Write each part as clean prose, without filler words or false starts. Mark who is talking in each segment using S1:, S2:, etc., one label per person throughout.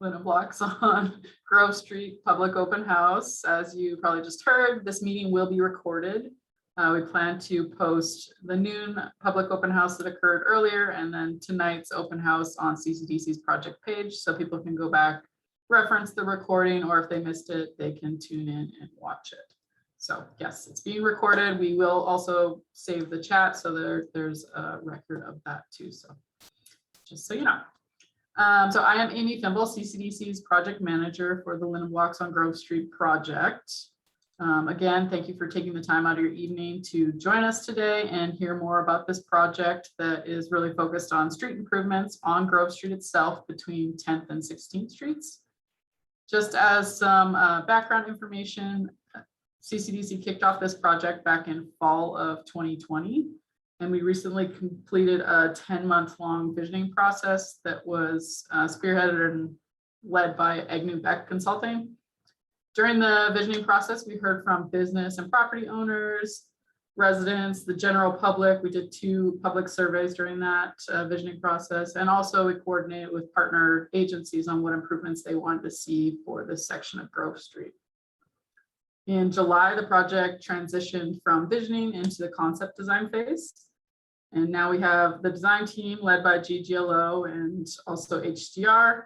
S1: Linen Blocks on Grove Street Public Open House. As you probably just heard, this meeting will be recorded. We plan to post the noon public open house that occurred earlier and then tonight's open house on CCDC's project page so people can go back, reference the recording, or if they missed it, they can tune in and watch it. So yes, it's being recorded. We will also save the chat so there's a record of that too. So just so you know. So I am Amy Thimble, CCDC's project manager for the Linen Blocks on Grove Street project. Again, thank you for taking the time out of your evening to join us today and hear more about this project that is really focused on street improvements on Grove Street itself between 10th and 16th Streets. Just as some background information, CCDC kicked off this project back in fall of 2020. And we recently completed a 10-month-long visioning process that was spearheaded and led by Agnew Beck Consulting. During the visioning process, we heard from business and property owners, residents, the general public. We did 2 public surveys during that visioning process. And also we coordinated with partner agencies on what improvements they wanted to see for this section of Grove Street. In July, the project transitioned from visioning into the concept design phase. And now we have the design team led by GGLO and also HDR.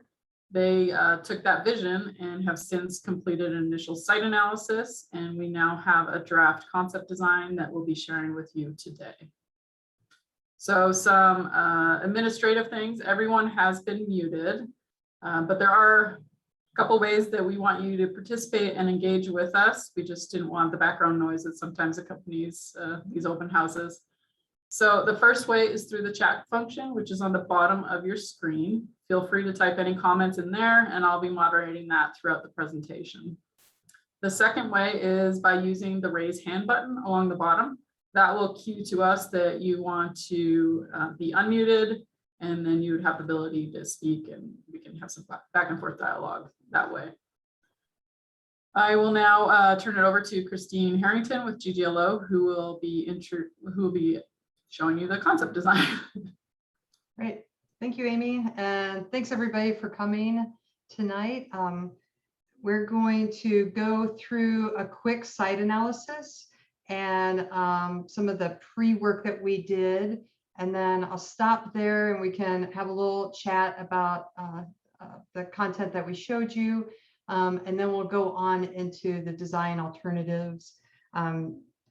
S1: They took that vision and have since completed an initial site analysis. And we now have a draft concept design that we'll be sharing with you today. So some administrative things. Everyone has been muted, but there are couple ways that we want you to participate and engage with us. We just didn't want the background noise that sometimes accompanies these open houses. So the first way is through the chat function, which is on the bottom of your screen. Feel free to type any comments in there and I'll be moderating that throughout the presentation. The second way is by using the raise hand button along the bottom. That will cue to us that you want to be unmuted, and then you would have the ability to speak and we can have some back and forth dialogue that way. I will now turn it over to Christine Harrington with GGLO, who will be showing you the concept design.
S2: Great, thank you, Amy, and thanks everybody for coming tonight. We're going to go through a quick site analysis and some of the pre-work that we did. And then I'll stop there and we can have a little chat about the content that we showed you. And then we'll go on into the design alternatives.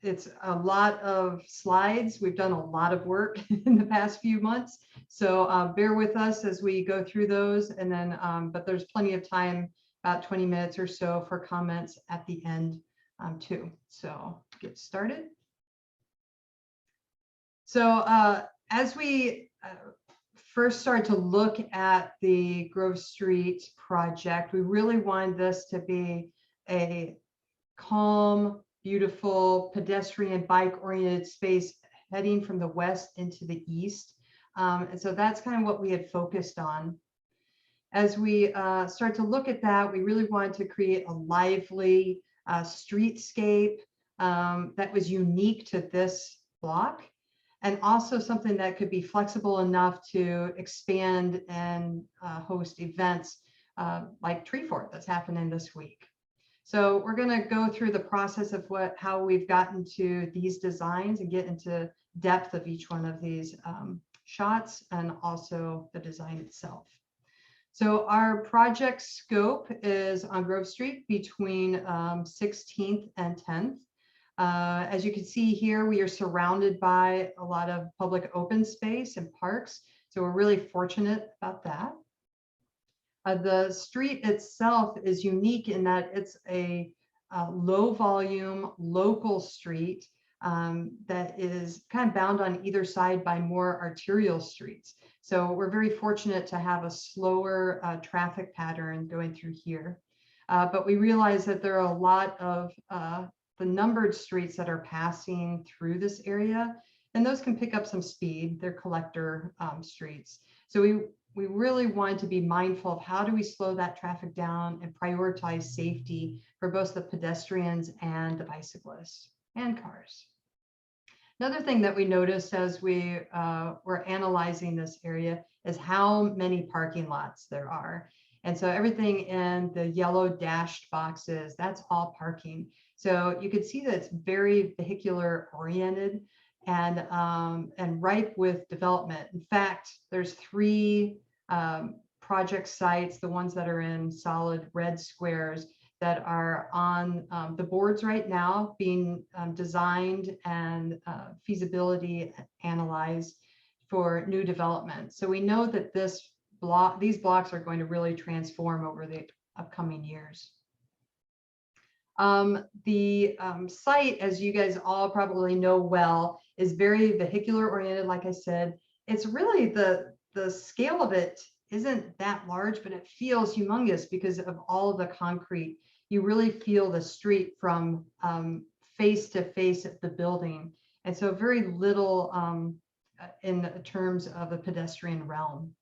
S2: It's a lot of slides. We've done a lot of work in the past few months. So bear with us as we go through those. And then, but there's plenty of time, about 20 minutes or so for comments at the end too. So get started. So as we first started to look at the Grove Street project, we really wanted this to be a calm, beautiful, pedestrian, bike-oriented space heading from the west into the east. And so that's kind of what we had focused on. As we start to look at that, we really wanted to create a lively streetscape that was unique to this block, and also something that could be flexible enough to expand and host events like Tree Fort that's happening this week. So we're going to go through the process of how we've gotten to these designs and get into depth of each one of these shots and also the design itself. So our project scope is on Grove Street between 16th and 10th. As you can see here, we are surrounded by a lot of public open space and parks. So we're really fortunate about that. The street itself is unique in that it's a low volume local street that is kind of bound on either side by more arterial streets. So we're very fortunate to have a slower traffic pattern going through here. But we realize that there are a lot of the numbered streets that are passing through this area, and those can pick up some speed. They're collector streets. So we really wanted to be mindful of how do we slow that traffic down and prioritize safety for both the pedestrians and the bicyclists and cars. Another thing that we noticed as we were analyzing this area is how many parking lots there are. And so everything in the yellow dashed boxes, that's all parking. So you could see that it's very vehicular oriented and ripe with development. In fact, there's 3 project sites, the ones that are in solid red squares, that are on the boards right now being designed and feasibility analyzed for new development. So we know that these blocks are going to really transform over the upcoming years. The site, as you guys all probably know well, is very vehicular oriented. Like I said, it's really the scale of it isn't that large, but it feels humongous because of all of the concrete. You really feel the street from face to face of the building. And so very little in terms of the pedestrian realm.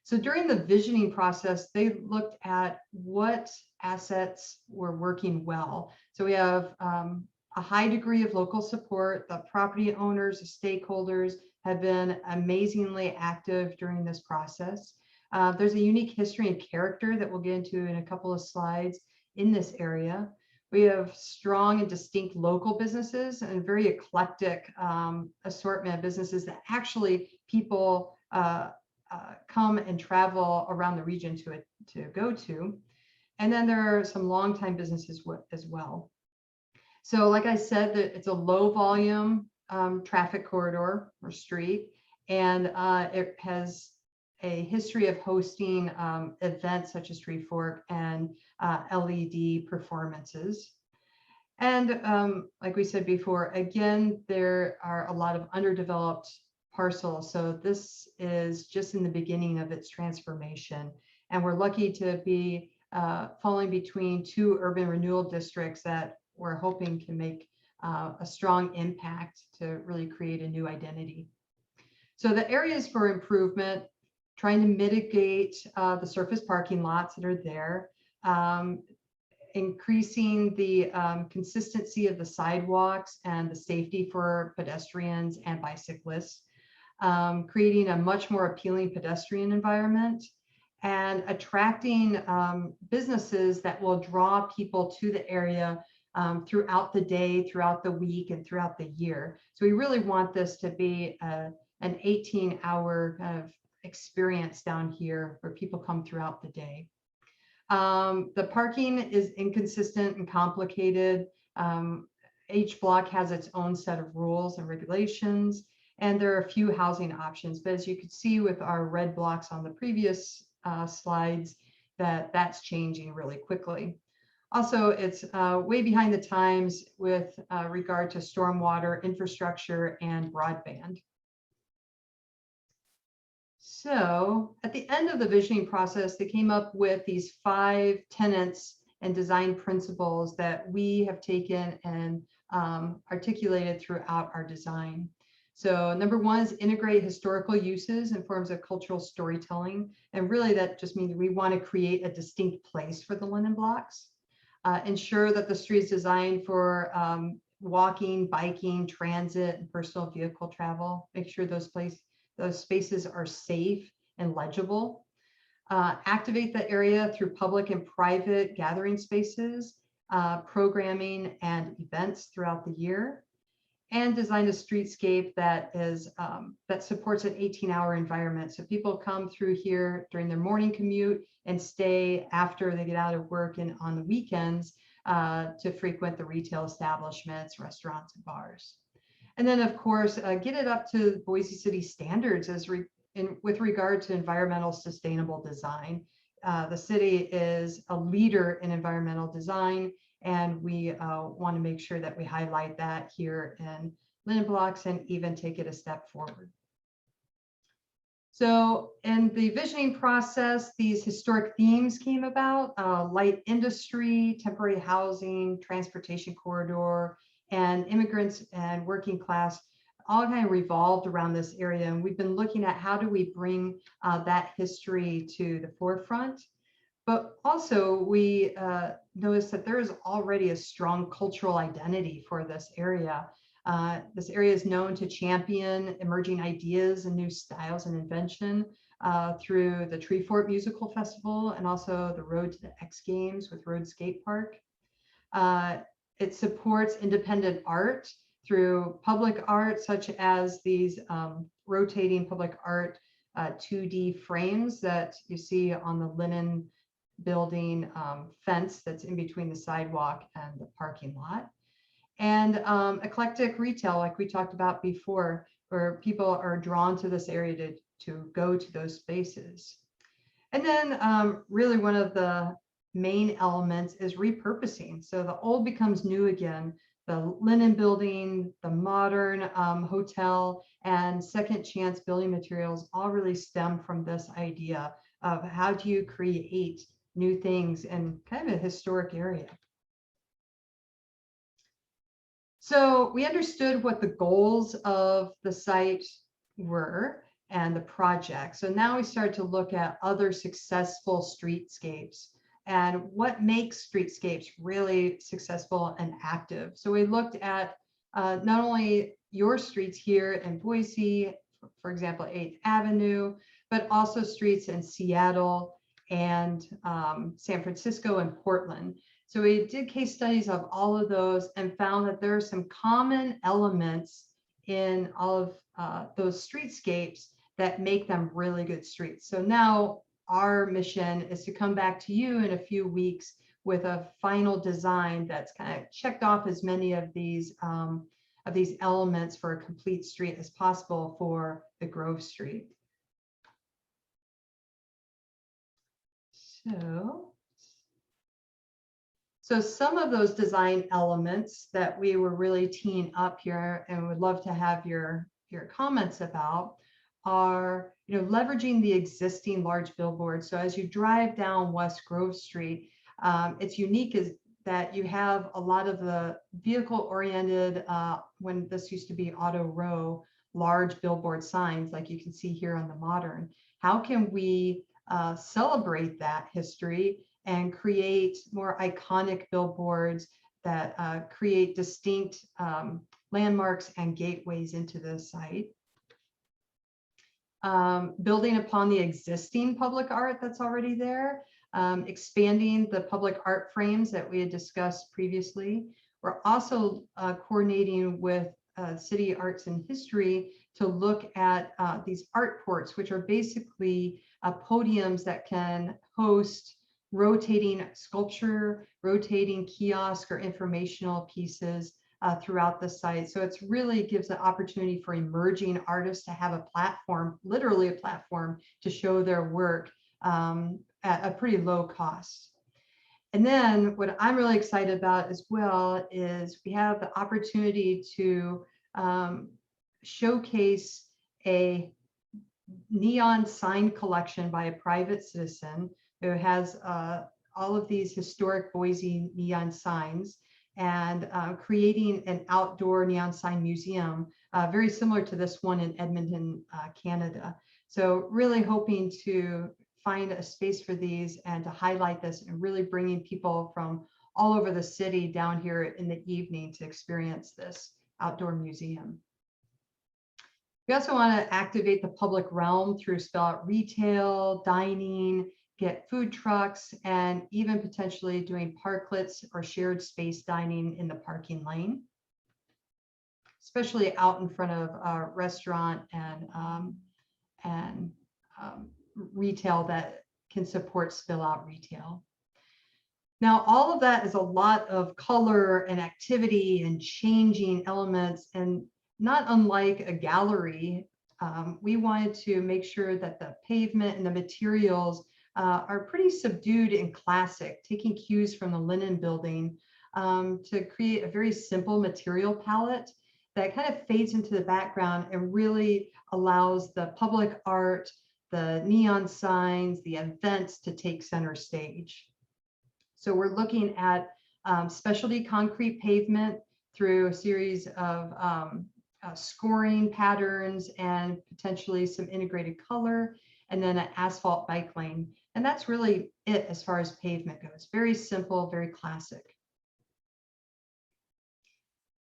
S2: So during the visioning process, they looked at what assets were working well. So we have a high degree of local support. The property owners, the stakeholders have been amazingly active during this process. There's a unique history and character that we'll get into in a couple of slides in this area. We have strong and distinct local businesses and very eclectic assortment of businesses that actually people come and travel around the region to go to. And then there are some longtime businesses as well. So like I said, that it's a low volume traffic corridor or street, and it has a history of hosting events such as Tree Fork and LED performances. And like we said before, again, there are a lot of underdeveloped parcels. So this is just in the beginning of its transformation. And we're lucky to be falling between 2 urban renewal districts that we're hoping can make a strong impact to really create a new identity. So the areas for improvement, trying to mitigate the surface parking lots that are there, increasing the consistency of the sidewalks and the safety for pedestrians and bicyclists, creating a much more appealing pedestrian environment, and attracting businesses that will draw people to the area throughout the day, throughout the week, and throughout the year. So we really want this to be an 18-hour kind of experience down here where people come throughout the day. The parking is inconsistent and complicated. Each block has its own set of rules and regulations, and there are a few housing options. But as you could see with our red blocks on the previous slides, that's changing really quickly. Also, it's way behind the times with regard to stormwater infrastructure and broadband. So at the end of the visioning process, they came up with these 5 tenets and design principles that we have taken and articulated throughout our design. So number 1 is integrate historical uses in forms of cultural storytelling. And really that just means we want to create a distinct place for the linen blocks. Ensure that the street is designed for walking, biking, transit, and personal vehicle travel. Make sure those spaces are safe and legible. Activate the area through public and private gathering spaces, programming, and events throughout the year. And design a streetscape that is that supports an 18-hour environment. So people come through here during their morning commute and stay after they get out of work and on the weekends to frequent the retail establishments, restaurants, and bars. And then, of course, get it up to Boise City standards with regard to environmental sustainable design. The city is a leader in environmental design, and we want to make sure that we highlight that here in linen blocks and even take it a step forward. So in the visioning process, these historic themes came about: light industry, temporary housing, transportation corridor, and immigrants and working class all kind of revolved around this area. And we've been looking at how do we bring that history to the forefront. But also we noticed that there is already a strong cultural identity for this area. This area is known to champion emerging ideas and new styles and invention through the Treefort Musical Festival and also the Road to the X Games with Road Skate Park. It supports independent art through public art, such as these rotating public art 2D frames that you see on the Linen Building fence that's in between the sidewalk and the parking lot. And eclectic retail, like we talked about before, where people are drawn to this area to go to those spaces. And then really one of the main elements is repurposing. So the old becomes new again. The Linen Building, the modern hotel, and Second Chance Building Materials all really stem from this idea of how do you create new things in kind of a historic area. So we understood what the goals of the site were and the project. So now we start to look at other successful streetscapes and what makes streetscapes really successful and active. So we looked at not only your streets here in Boise, for example, 8th Avenue, but also streets in Seattle and San Francisco and Portland. So we did case studies of all of those and found that there are some common elements in all of those streetscapes that make them really good streets. So now our mission is to come back to you in a few weeks with a final design that's kind of checked off as many of these elements for a complete street as possible for the Grove Street. So some of those design elements that we were really teeing up here and would love to have your comments about are, leveraging the existing large billboards. So as you drive down West Grove Street, it's unique is that you have a lot of the vehicle-oriented, when this used to be Auto Row, large billboard signs like you can see here on the modern. How can we celebrate that history and create more iconic billboards that create distinct landmarks and gateways into the site? Building upon the existing public art that's already there, expanding the public art frames that we had discussed previously. We're also coordinating with City Arts and History to look at these art ports, which are basically podiums that can host rotating sculpture, rotating kiosk or informational pieces throughout the site. So it's really gives an opportunity for emerging artists to have a platform, literally a platform, to show their work at a pretty low cost. And then what I'm really excited about as well is we have the opportunity to showcase a neon sign collection by a private citizen who has all of these historic Boise neon signs, and creating an outdoor neon sign museum, very similar to this one in Edmonton, Canada. So really hoping to find a space for these and to highlight this and really bringing people from all over the city down here in the evening to experience this outdoor museum. We also want to activate the public realm through spell out retail, dining, get food trucks, and even potentially doing parklets or shared space dining in the parking lane, especially out in front of a restaurant and retail that can support spill out retail. Now, all of that is a lot of color and activity and changing elements, and not unlike a gallery, we wanted to make sure that the pavement and the materials are pretty subdued and classic, taking cues from the Linen Building to create a very simple material palette that kind of fades into the background and really allows the public art, the neon signs, the events to take center stage. So we're looking at specialty concrete pavement through a series of scoring patterns and potentially some integrated color, and then an asphalt bike lane. And that's really it as far as pavement goes. Very simple, very classic.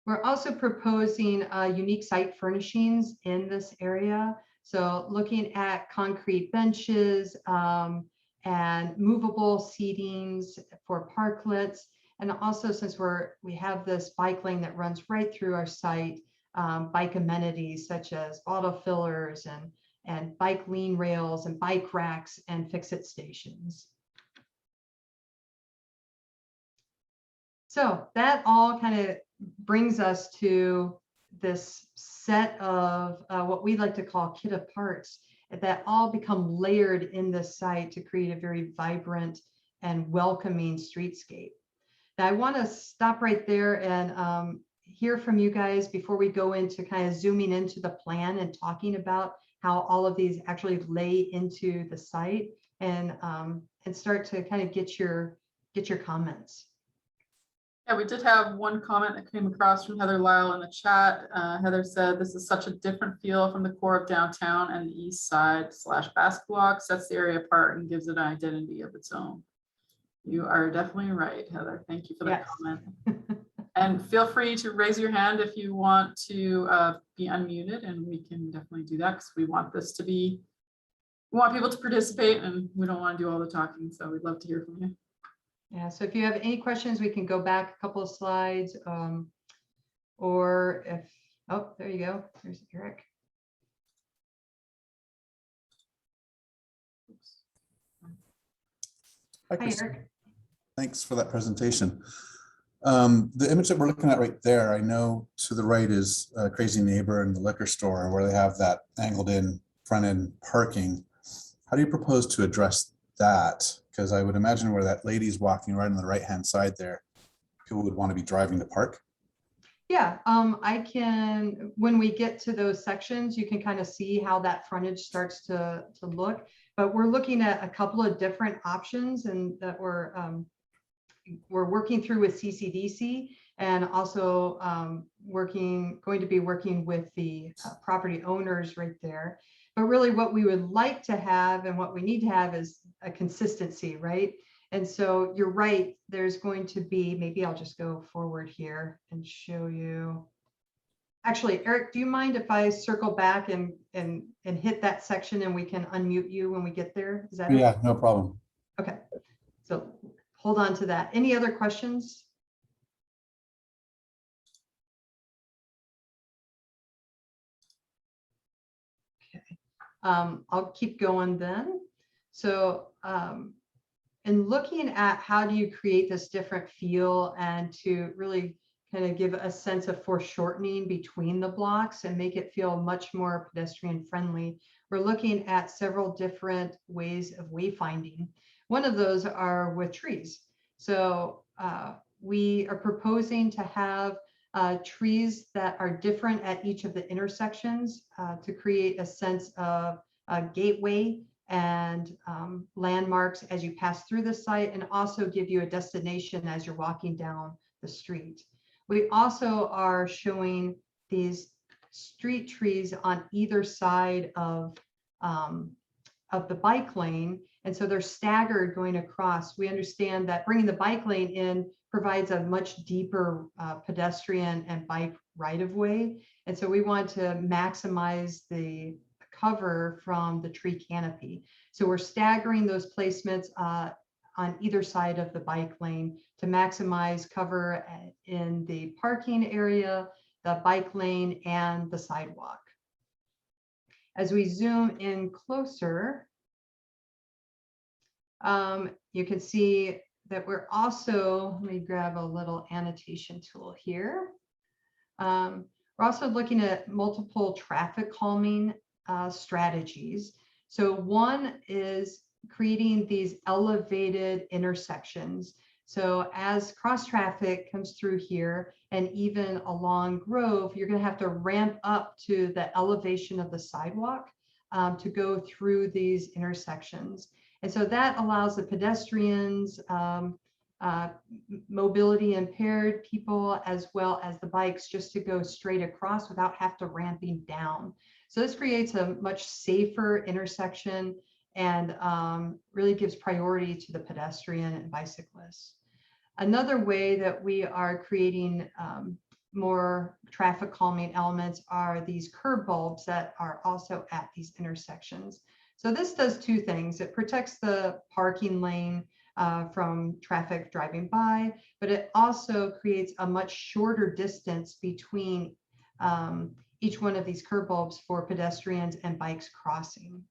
S2: We're also proposing unique site furnishings in this area. So looking at concrete benches and movable seatings for parklets. And also, since we have this bike lane that runs right through our site, bike amenities such as bottle fillers and bike lean rails and bike racks and fix-it stations. So that all kind of brings us to this set of what we like to call kit of parts that all become layered in the site to create a very vibrant and welcoming streetscape. Now I want to stop right there and hear from you guys before we go into kind of zooming into the plan and talking about how all of these actually lay into the site and start to kind of get your comments.
S1: Yeah, we did have one comment that came across from Heather Lyle in the chat. Heather said, this is such a different feel from the core of downtown, and the east side / basket block sets the area apart and gives it an identity of its own. You are definitely right, Heather. Thank you for that comment. And feel free to raise your hand if you want to be unmuted, and we can definitely do that because we want this to be, we want people to participate and we don't want to do all the talking. So we'd love to hear from you.
S2: Yeah, so if you have any questions, we can go back a couple of slides or if, oh, there you go. There's Eric. Hi, Eric.
S3: Thanks for that presentation. The image that we're looking at right there, I know to the right is Crazy Neighbor and the liquor store where they have that angled in front end parking. How do you propose to address that? Because I would imagine where that lady's walking right on the right hand side there, people would want to be driving to park.
S2: Yeah, I can, when we get to those sections, you can kind of see how that frontage starts to look. But we're looking at a couple of different options and that we're working through with CCDC and also going to be working with the property owners right there. But really what we would like to have and what we need to have is a consistency, right? And so you're right, there's going to be, maybe I'll just go forward here and show you. Actually, Eric, do you mind if I circle back and hit that section and we can unmute you when we get there? Is that
S3: Yeah,
S2: okay?
S3: no problem.
S2: Okay, so hold on to that. Any other questions? Okay, I'll keep going then. So in looking at how do you create this different feel and to really kind of give a sense of foreshortening between the blocks and make it feel much more pedestrian friendly, we're looking at several different ways of wayfinding. One of those are with trees. So we are proposing to have trees that are different at each of the intersections to create a sense of a gateway and landmarks as you pass through the site and also give you a destination as you're walking down the street. We also are showing these street trees on either side of the bike lane. And so they're staggered going across. We understand that bringing the bike lane in provides a much deeper pedestrian and bike right of way. And so we want to maximize the cover from the tree canopy. So we're staggering those placements on either side of the bike lane to maximize cover in the parking area, the bike lane, and the sidewalk. As we zoom in closer, you can see that we're also, let me grab a little annotation tool here. We're also looking at multiple traffic calming strategies. So one is creating these elevated intersections. So as cross traffic comes through here and even along Grove, you're going to have to ramp up to the elevation of the sidewalk to go through these intersections. And so that allows the pedestrians, mobility impaired people, as well as the bikes just to go straight across without have to ramping down. So this creates a much safer intersection and really gives priority to the pedestrian and bicyclists. Another way that we are creating more traffic calming elements are these curb bulbs that are also at these intersections. So this does two things. It protects the parking lane from traffic driving by, but it also creates a much shorter distance between each one of these curb bulbs for pedestrians and bikes crossing.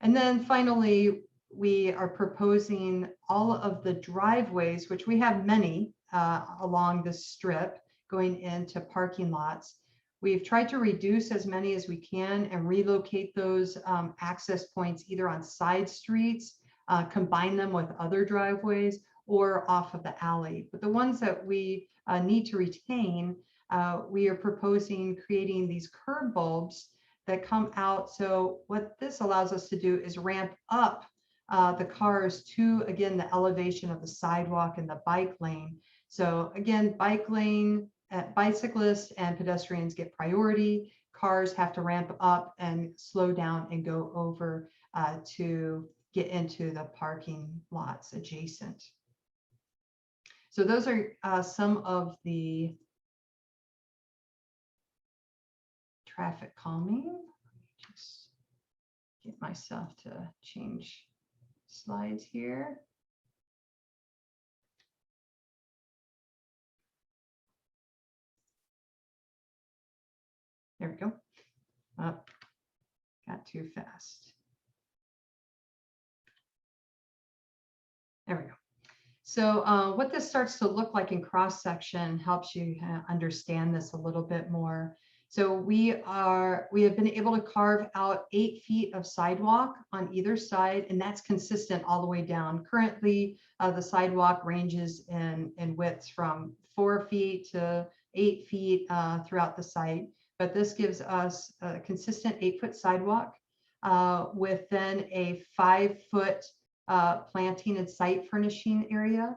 S2: And then finally, we are proposing all of the driveways, which we have many along this strip going into parking lots. We've tried to reduce as many as we can and relocate those access points either on side streets, combine them with other driveways, or off of the alley. But the ones that we need to retain, we are proposing creating these curb bulbs that come out. So what this allows us to do is ramp up the cars to, again, the elevation of the sidewalk and the bike lane. So again, bike lane, bicyclists and pedestrians get priority. Cars have to ramp up and slow down and go over to get into the parking lots adjacent. So those are some of the traffic calming. Just get myself to change slides here. There we go. Up, got too fast. There we go. So what this starts to look like in cross section helps you understand this a little bit more. So we have been able to carve out 8 feet of sidewalk on either side, and that's consistent all the way down. Currently, the sidewalk ranges in widths from 4 feet to 8 feet throughout the site. But this gives us a consistent 8-foot sidewalk with then a 5-foot planting and site furnishing area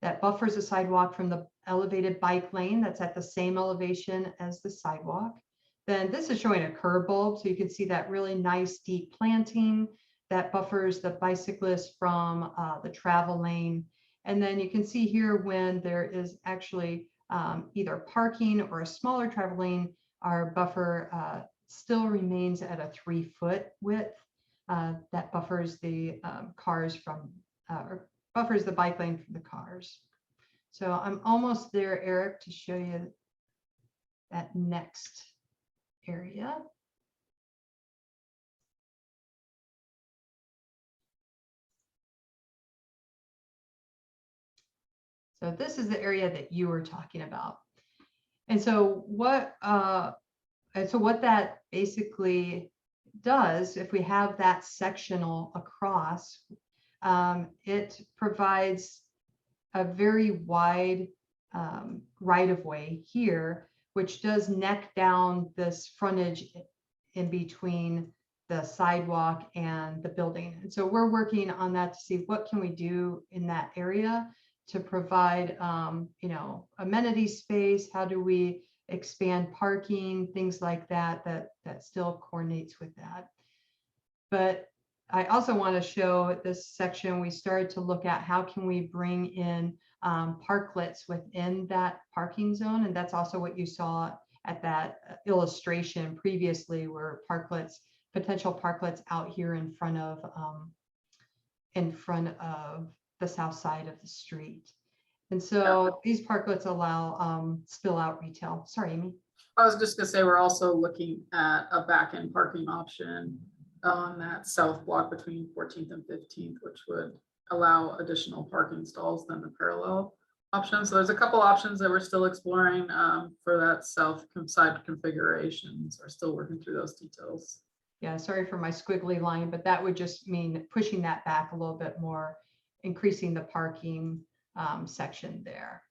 S2: that buffers the sidewalk from the elevated bike lane that's at the same elevation as the sidewalk. Then this is showing a curb bulb, so you can see that really nice deep planting that buffers the bicyclist from the travel lane. And then you can see here when there is actually either parking or a smaller travel lane, our buffer still remains at a 3-foot width that buffers the cars from, or buffers the bike lane from the cars. So I'm almost there, Eric, to show you that next area. So this is the area that you were talking about. And so what that basically does, if we have that sectional across, it provides a very wide right-of-way here, which does neck down this frontage in between the sidewalk and the building. And so we're working on that to see what can we do in that area to provide, amenity space. How do we expand parking, things like that, that still coordinates with that. But I also want to show this section, we started to look at how can we bring in parklets within that parking zone. And that's also what you saw at that illustration previously, where potential parklets out here in front of the south side of the street. And so these parklets allow spill out retail. Sorry, Amy.
S1: I was just gonna say, we're also looking at a back-end parking option on that south block between 14th and 15th, which would allow additional parking stalls than the parallel option. So there's a couple options that we're still exploring for that south side configurations. We're still working through those details.
S2: Yeah, sorry for my squiggly line, but that would just mean pushing that back a little bit more, increasing the parking section there.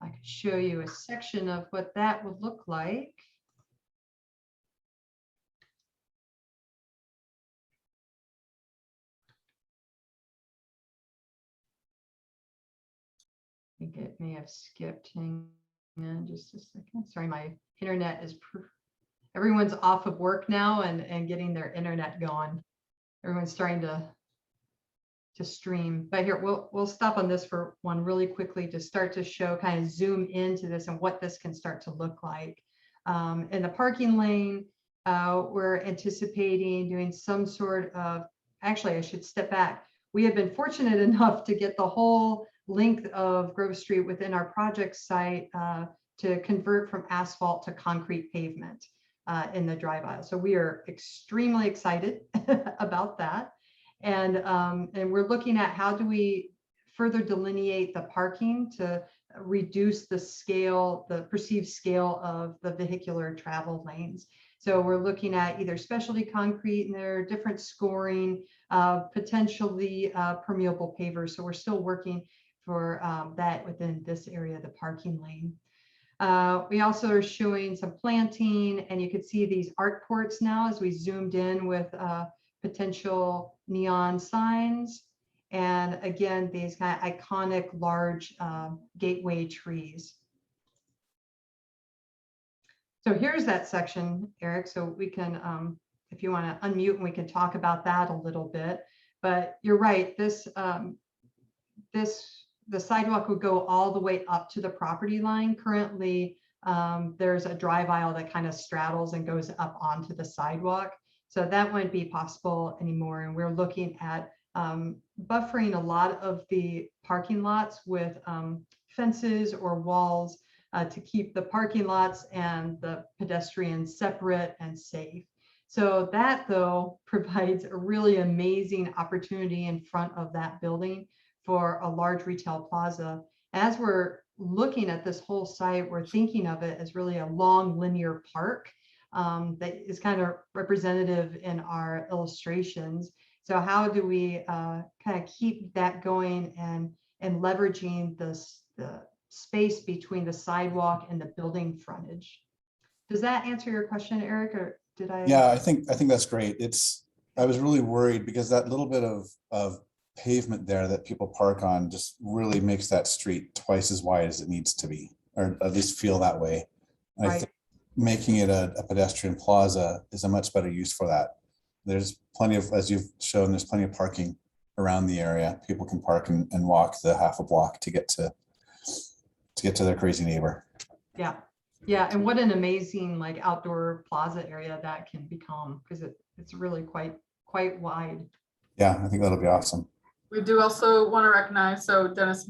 S2: I could show you a section of what that would look like. I think it may have skipped. Hang on just a second. Sorry, my internet is, everyone's off of work now and getting their internet going. Everyone's starting to stream. But here, we'll stop on this for one really quickly to start to show, kind of zoom into this and what this can start to look like. In the parking lane, we're anticipating doing some sort of, actually, I should step back. We have been fortunate enough to get the whole length of Grove Street within our project site to convert from asphalt to concrete pavement in the drive aisle. So we are extremely excited about that. And we're looking at how do we further delineate the parking to reduce the scale, the perceived scale of the vehicular travel lanes. So we're looking at either specialty concrete, and there are different scoring, potentially permeable pavers. So we're still working for that within this area of the parking lane. We also are showing some planting, and you can see these art ports now as we zoomed in with potential neon signs. And again, these kind of iconic large gateway trees. So here's that section, Eric. So we can, if you want to unmute, and we can talk about that a little bit. But you're right. The sidewalk would go all the way up to the property line. Currently, there's a drive aisle that kind of straddles and goes up onto the sidewalk. So that wouldn't be possible anymore. And we're looking at buffering a lot of the parking lots with fences or walls to keep the parking lots and the pedestrians separate and safe. So that, though, provides a really amazing opportunity in front of that building for a large retail plaza. As we're looking at this whole site, we're thinking of it as really a long linear park that is kind of representative in our illustrations. So how do we kind of keep that going and leveraging the space between the sidewalk and the building frontage? Does that answer your question, Eric, or did I?
S3: Yeah, I think that's great. I was really worried because that little bit of pavement there that people park on just really makes that street twice as wide as it needs to be, or at least feel that way. And I think making it a pedestrian plaza is a much better use for that. There's plenty of, as you've shown, there's plenty of parking around the area. People can park and walk the half a block to get to their crazy neighbor.
S2: Yeah. Yeah. And what an amazing like outdoor plaza area that can become, because it's really quite wide.
S3: Yeah, I think that'll be awesome.
S1: We do also want to recognize, so Dennis,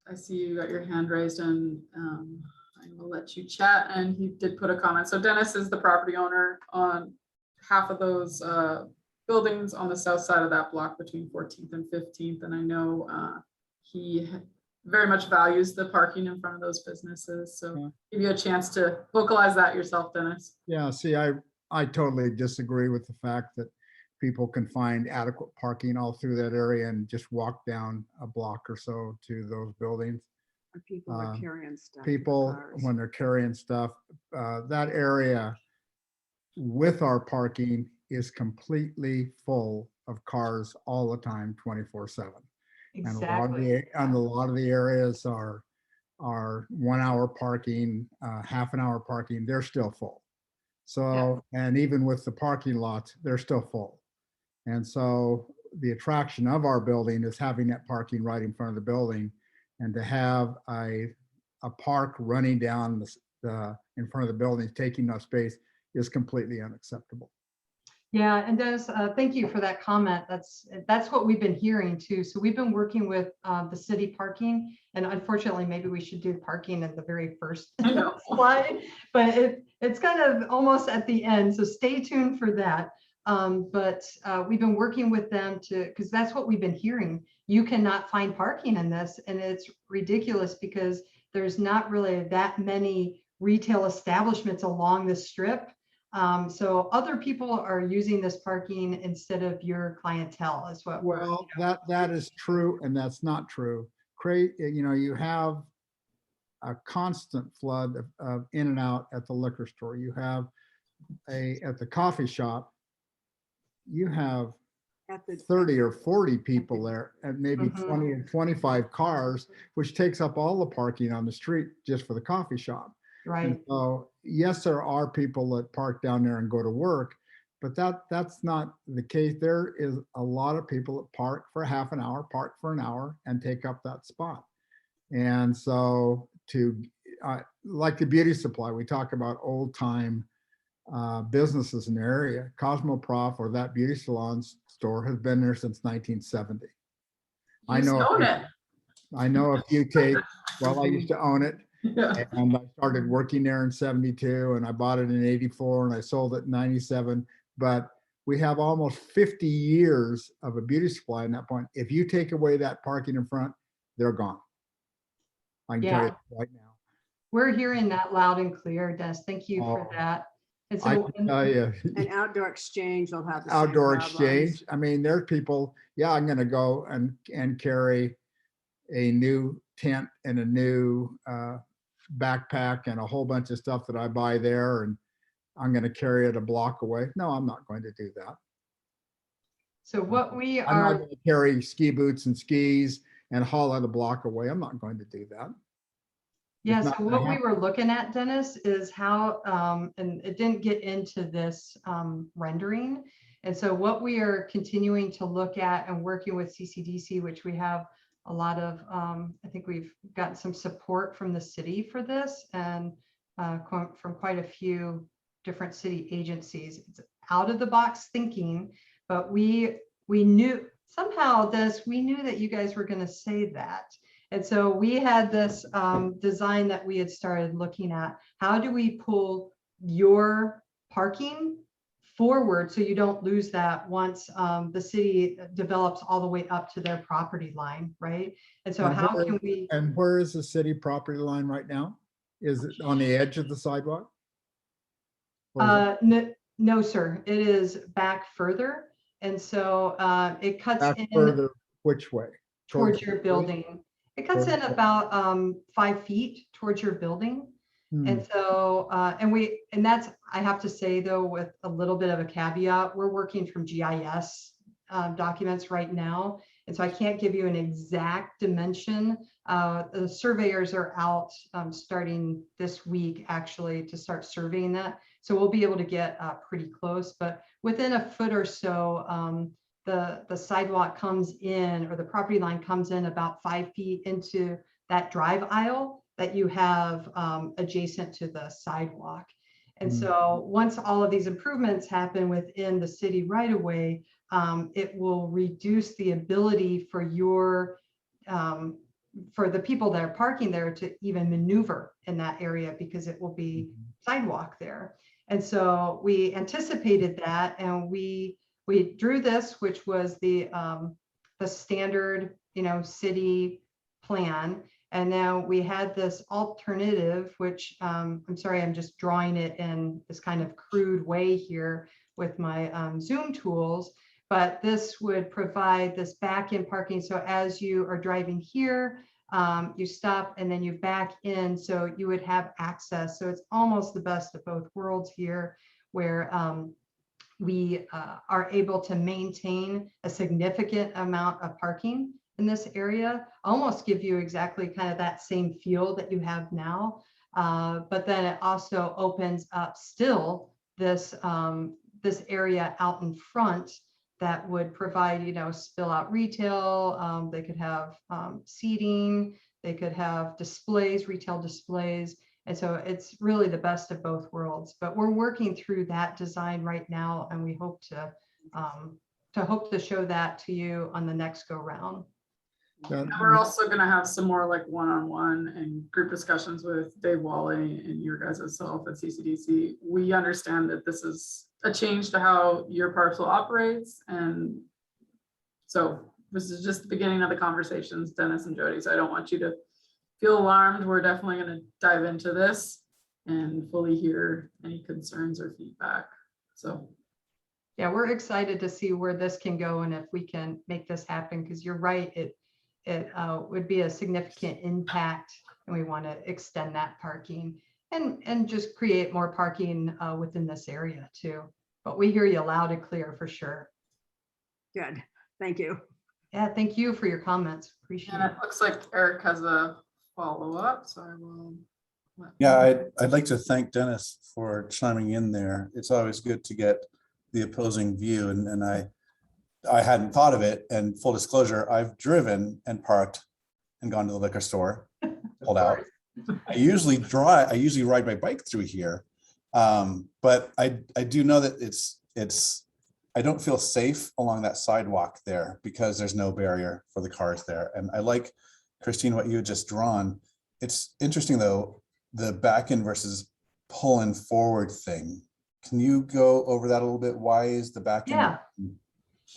S1: I see you got your hand raised, and I will let you chat, and he did put a comment. So Dennis is the property owner on half of those buildings on the south side of that block between 14th and 15th. And I know he very much values the parking in front of those businesses. So give you a chance to vocalize that yourself, Dennis.
S4: Yeah, see, I totally disagree with the fact that people can find adequate parking all through that area and just walk down a block or so to those buildings.
S5: Or people are carrying stuff.
S4: People, when they're carrying stuff, that area with our parking is completely full of cars all the time, 24/7.
S2: Exactly.
S4: And a lot of the areas are 1 hour parking, half an hour parking, they're still full. So, and even with the parking lots, they're still full. And so the attraction of our building is having that parking right in front of the building, and to have a park running down in front of the building, taking up space, is completely unacceptable.
S2: Yeah, and Dennis, thank you for that comment. That's what we've been hearing too. So we've been working with the city parking, and unfortunately, maybe we should do parking at the very first slide, but it's kind of almost at the end. So stay tuned for that. But we've been working with them because that's what we've been hearing. You cannot find parking in this, and it's ridiculous because there's not really that many retail establishments along the strip. So other people are using this parking instead of your clientele is what we're.
S4: Well, that is true, and that's not true. You have a constant flood of in and out at the liquor store. You have at the coffee shop, you have 30 or 40 people there, and maybe 20 and 25 cars, which takes up all the parking on the street just for the coffee shop.
S2: Right.
S4: And so yes, there are people that park down there and go to work, But that's not the case. There is a lot of people that park for half an hour, park for an hour and take up that spot. And so like the beauty supply, we talk about old time businesses in the area. Cosmoprof, or that beauty salon store, has been there since 1970. I
S1: You
S4: know,
S1: own it.
S4: I know if you take, well, I used to own it,
S1: Yeah.
S4: and I started working there in 72, and I bought it in 84, and I sold it in 97. But we have almost 50 years of a beauty supply in that point. If you take away that parking in front, they're gone. I can tell you right now.
S2: We're hearing that loud and clear, Des. Thank you for
S4: Oh,
S2: that. And
S4: I
S2: so,
S4: can tell you,
S5: An outdoor exchange will have the same
S4: outdoor
S5: problems.
S4: exchange. I mean, there's people, yeah, I'm gonna go and carry a new tent and a new backpack and a whole bunch of stuff that I buy there, and I'm gonna carry it a block away. No, I'm not going to do that.
S2: so what we
S4: I'm not
S2: are,
S4: gonna carry ski boots and skis and haul it a block away. I'm not going to do that.
S2: yeah,
S4: It's
S2: so
S4: not gonna
S2: what we
S4: happen.
S2: were looking at, Dennis, is how, and it didn't get into this rendering. And so what we are continuing to look at and working with CCDC, which we have a lot of, I think we've gotten some support from the city for this, and from quite a few different city agencies. It's out of the box thinking, but we knew somehow this, we knew that you guys were going to say that. And so we had this design that we had started looking at. How do we pull your parking forward so you don't lose that once the city develops all the way up to their property line, right? And so
S4: And
S2: how
S4: where-
S2: can we?
S4: And where is the city property line right now? Is it on the edge of the sidewalk? Or is it
S2: No, sir, it is back further. And so it cuts
S4: back
S2: in
S4: further which way?
S2: towards your building. It cuts in
S4: Towards-
S2: about 5 feet towards your building.
S4: Hmm.
S2: And so, and that's, I have to say though, with a little bit of a caveat, we're working from GIS documents right now. And so I can't give you an exact dimension. The surveyors are out starting this week actually to start surveying that. So we'll be able to get pretty close, but within a foot or so, the sidewalk comes in, or the property line comes in about 5 feet into that drive aisle that you have adjacent to the sidewalk. And so once all of these improvements happen within the city right away, it will reduce the ability for for the people that are parking there to even maneuver in that area, because it will be sidewalk there. And so we anticipated that, and we drew this, which was the standard, city plan. And now we had this alternative, which I'm sorry, I'm just drawing it in this kind of crude way here with my Zoom tools, but this would provide this back-in parking. So as you are driving here, you stop and then you back in, so you would have access. So it's almost the best of both worlds here, where we are able to maintain a significant amount of parking in this area, almost give you exactly kind of that same feel that you have now. But then it also opens up still this area out in front that would provide, spill out retail. They could have seating, they could have displays, retail displays. And so it's really the best of both worlds, but we're working through that design right now. And we hope to show that to you on the next go round.
S1: And we're also gonna have some more like one-on-one and group discussions with Dave Wally and your guys' self at CCDC. We understand that this is a change to how your parcel operates. And so this is just the beginning of the conversations, Dennis and Jody. So I don't want you to feel alarmed. We're definitely gonna dive into this and fully hear any concerns or feedback. So.
S2: Yeah, we're excited to see where this can go and if we can make this happen, because you're right, it would be a significant impact, and we want to extend that parking and just create more parking within this area too. But we hear you loud and clear for sure.
S5: Good, thank you.
S2: Yeah, thank you for your comments. Appreciate
S1: And
S2: it.
S1: it looks like Eric has a follow-up, so I will.
S3: Yeah, I'd like to thank Dennis for chiming in there. It's always good to get the opposing view, and I hadn't thought of it. And full disclosure, I've driven and parked and gone to the liquor store, pulled out. I usually ride my bike through here. But I do know that I don't feel safe along that sidewalk there because there's no barrier for the cars there. And I like, Christine, what you had just drawn. It's interesting though, the back in versus pulling forward thing. Can you go over that a little bit? Why is the back end?
S2: Yeah.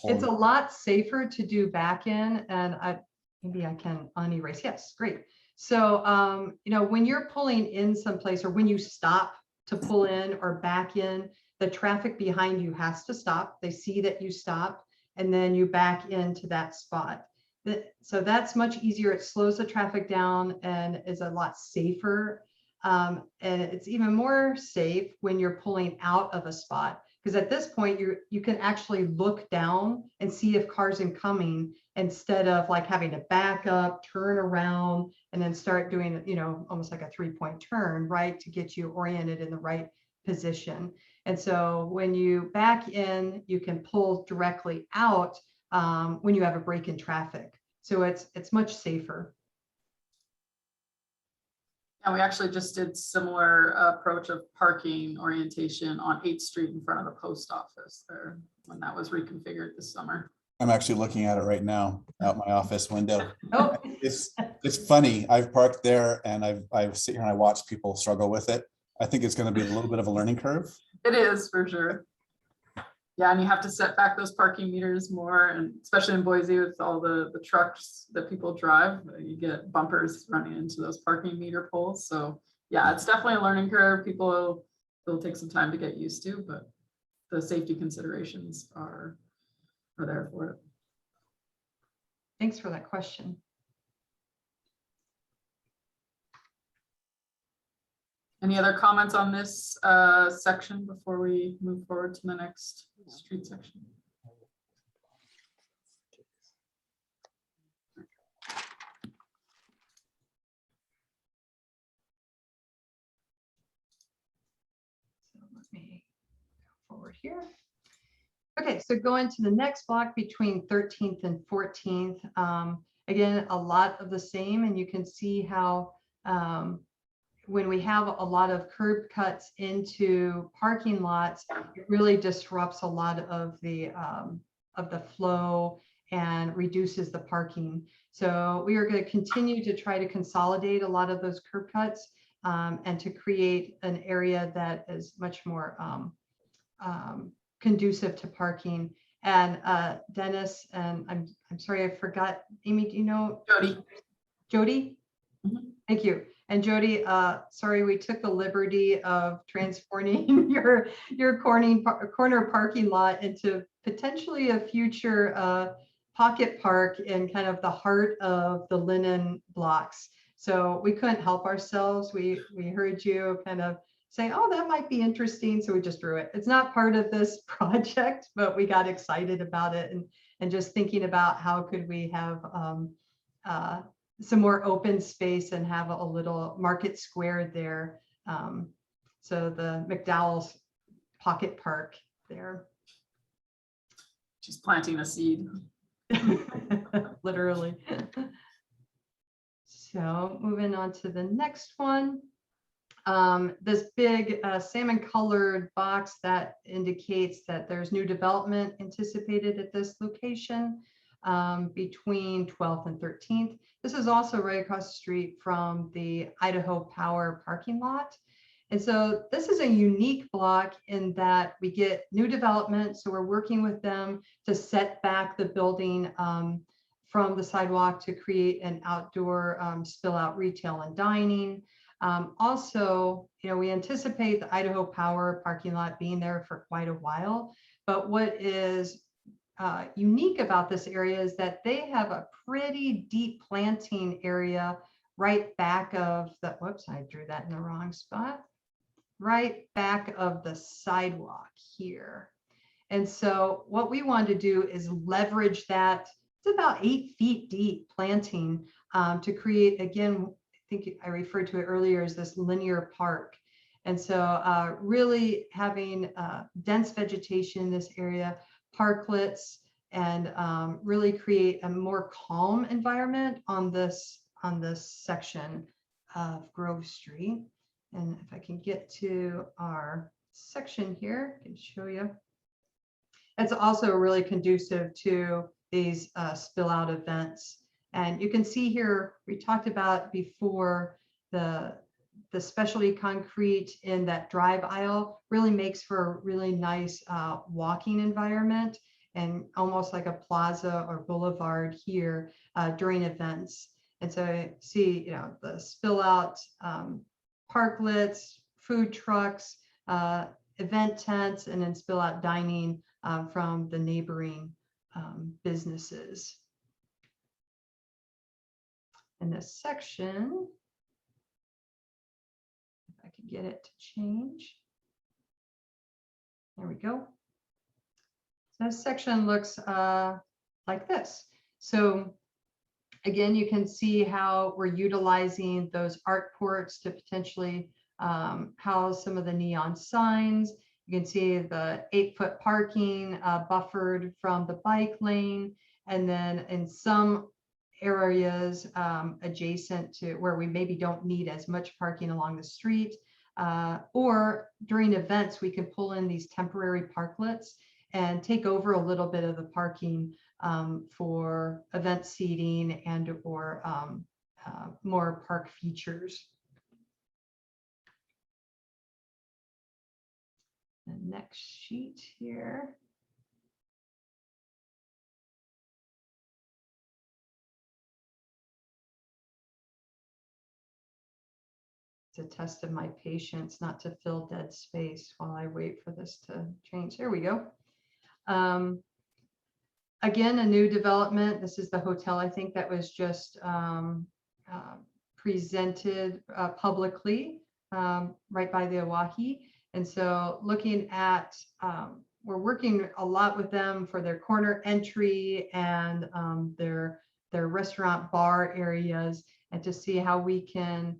S2: It's a
S3: pulling-
S2: lot safer to do back in, and maybe I can unerase. Yes, great. So, when you're pulling in someplace, or when you stop to pull in or back in, the traffic behind you has to stop. They see that you stopped, and then you back into that spot. So that's much easier. It slows the traffic down and is a lot safer. And it's even more safe when you're pulling out of a spot, because at this point you can actually look down and see if cars incoming, instead of like having to back up, turn around, and then start doing, almost like a 3-point turn, right, to get you oriented in the right position. And so when you back in, you can pull directly out when you have a break in traffic. So it's much safer.
S1: And we actually just did similar approach of parking orientation on 8th Street in front of the post office there when that was reconfigured this summer.
S3: I'm actually looking at it right now out my office window.
S2: Oh,
S3: It's funny. I've parked there and I sit here and I watch people struggle with it. I think it's going to be a little bit of a learning curve.
S1: It is for sure. Yeah, and you have to set back those parking meters more, and especially in Boise with all the trucks that people drive, you get bumpers running into those parking meter poles. So yeah, it's definitely a learning curve. It'll take some time to get used to, but the safety considerations are there for it.
S2: thanks for that question.
S1: Any other comments on this section before we move forward to the next street section?
S2: So let me go forward here. Okay, so going to the next block between 13th and 14th. Again, a lot of the same, and you can see how when we have a lot of curb cuts into parking lots, it really disrupts a lot of the flow and reduces the parking. So we are going to continue to try to consolidate a lot of those curb cuts and to create an area that is much more conducive to parking. And Dennis, and I'm sorry, I forgot. Amy, do you know?
S1: Jody.
S2: Jody?
S1: Mhm.
S2: Thank you. And Jody, sorry, we took the liberty of transforming your corner parking lot into potentially a future pocket park in kind of the heart of the linen blocks. So we couldn't help ourselves. We heard you kind of say, oh, that might be interesting. So we just drew it. It's not part of this project, but we got excited about it and just thinking about how could we have some more open space and have a little market square there. So the McDowell's Pocket Park there.
S1: She's planting a seed.
S2: Literally. So moving on to the next one. This big salmon colored box that indicates that there's new development anticipated at this location between 12th and 13th. This is also right across the street from the Idaho Power parking lot. And so this is a unique block in that we get new development. So we're working with them to set back the building from the sidewalk to create an outdoor spill out retail and dining. Also, we anticipate the Idaho Power parking lot being there for quite a while. But what is unique about this area is that they have a pretty deep planting area right back of the, whoops, I drew that in the wrong spot, right back of the sidewalk here. And so what we want to do is leverage that. It's about 8 feet deep planting to create, again, I think I referred to it earlier as this linear park. And so really having dense vegetation in this area, parklets, and really create a more calm environment on this section of Grove Street. And if I can get to our section here, I can show you. It's also really conducive to these spill out events. And you can see here, we talked about before the specialty concrete in that drive aisle really makes for a really nice walking environment, and almost like a plaza or boulevard here during events. And so see, you know, the spill out parklets, food trucks, event tents, and then spill out dining from the neighboring businesses. In this section, if I could get it to change. There we go. So this section looks like this. So again, you can see how we're utilizing those art ports to potentially house some of the neon signs. You can see the 8-foot parking buffered from the bike lane. And then in some areas adjacent to where we maybe don't need as much parking along the street, or during events, we can pull in these temporary parklets and take over a little bit of the parking for event seating and or more park features. The next sheet here. It's a test of my patience not to fill dead space while I wait for this to change. There we go. Again, a new development. This is the hotel, I think, that was just presented publicly right by the Oahe. And so looking at, we're working a lot with them for their corner entry and their restaurant bar areas, and to see how we can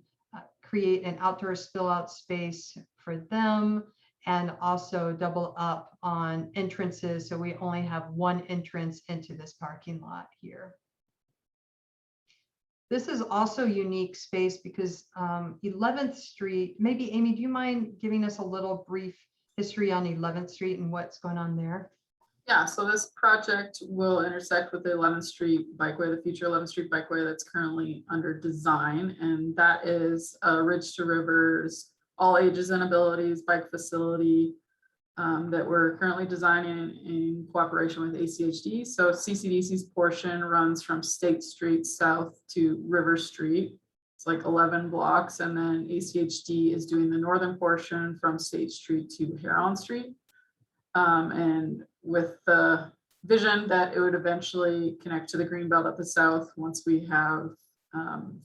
S2: create an outdoor spill out space for them, and also double up on entrances. So we only have one entrance into this parking lot here. This is also unique space because 11th Street, maybe Amy, do you mind giving us a little brief history on 11th Street and what's going on there?
S1: Yeah, so this project will intersect with the 11th Street Bikeway, the future 11th Street Bikeway that's currently under design. And that is a Ridge to Rivers, all ages and abilities bike facility that we're currently designing in cooperation with ACHD. So CCDC's portion runs from State Street south to River Street. It's like 11 blocks. And then ACHD is doing the northern portion from State Street to Heron Street. And with the vision that it would eventually connect to the Greenbelt at the south once we have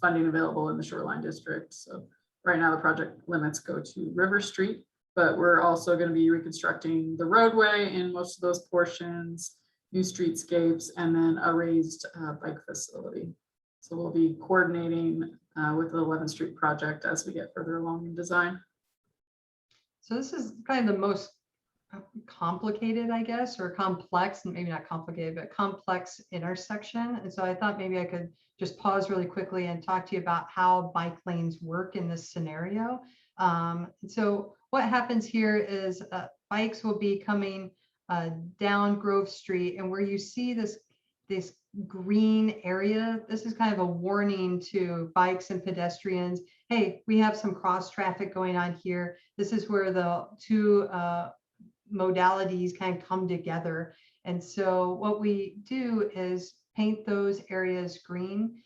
S1: funding available in the Shoreline District. So right now the project limits go to River Street, but we're also going to be reconstructing the roadway in most of those portions, new streetscapes, and then a raised bike facility. So we'll be coordinating with the 11th Street project as we get further along in design.
S2: So this is kind of the most complicated, I guess, or complex, and maybe not complicated, but complex intersection. And so I thought maybe I could just pause really quickly and talk to you about how bike lanes work in this scenario. So what happens here is bikes will be coming down Grove Street, and where you see this green area, this is kind of a warning to bikes and pedestrians. Hey, we have some cross traffic going on here. This is where the two modalities kind of come together. And so what we do is paint those areas green.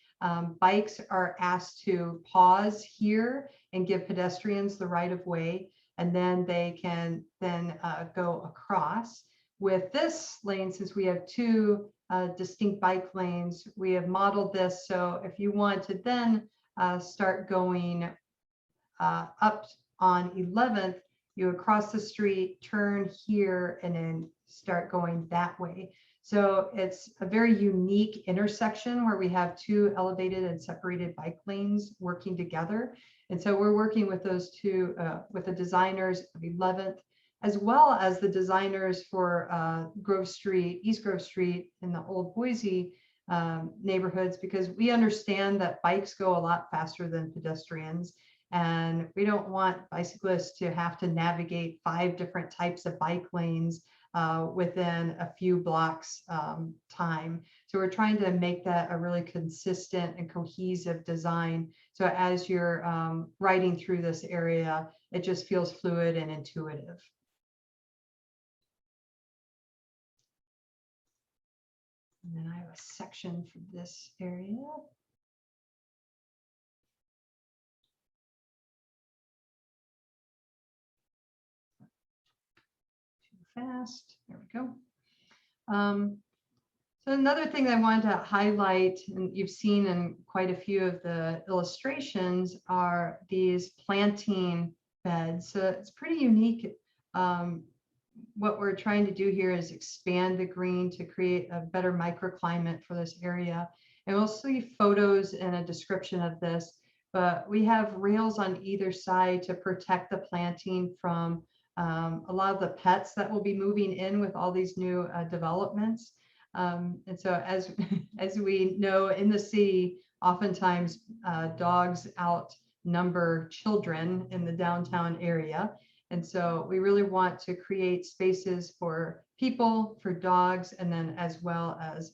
S2: Bikes are asked to pause here and give pedestrians the right of way, and then they can then go across. With this lane, since we have two distinct bike lanes, we have modeled this. So if you want to then start going up on 11th, you across the street, turn here, and then start going that way. So it's a very unique intersection where we have two elevated and separated bike lanes working together. And so we're working with those two, with the designers of 11th, as well as the designers for Grove Street, East Grove Street in the old Boise neighborhoods, because we understand that bikes go a lot faster than pedestrians. And we don't want bicyclists to have to navigate 5 different types of bike lanes within a few blocks time. So we're trying to make that a really consistent and cohesive design. So as you're riding through this area, it just feels fluid and intuitive. And then I have a section for this area. Fast. There we go. So another thing I wanted to highlight, and you've seen in quite a few of the illustrations, are these planting beds. So it's pretty unique. What we're trying to do here is expand the green to create a better microclimate for this area. And we'll see photos and a description of this, but we have rails on either side to protect the planting from a lot of the pets that will be moving in with all these new developments. And so as we know in the city, oftentimes dogs outnumber children in the downtown area. And so we really want to create spaces for people, for dogs, and then as well as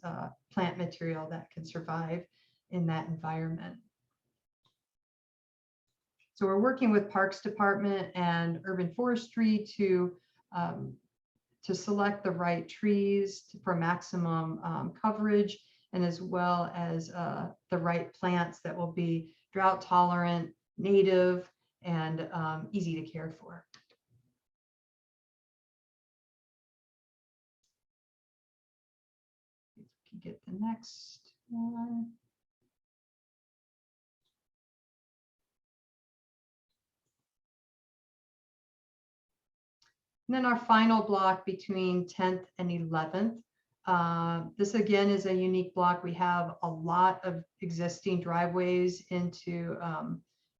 S2: plant material that can survive in that environment. So we're working with Parks Department and Urban Forestry to select the right trees for maximum coverage, and as well as the right plants that will be drought tolerant, native, and easy to care for. If we can get the next one. And then our final block between 10th and 11th. This again is a unique block. We have a lot of existing driveways into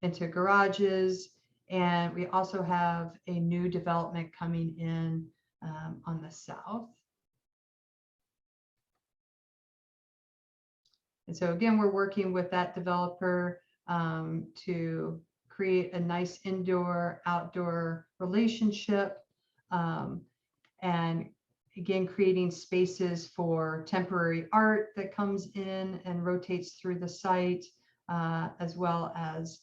S2: garages, and we also have a new development coming in on the south. And so again, we're working with that developer to create a nice indoor-outdoor relationship. And again, creating spaces for temporary art that comes in and rotates through the site, as well as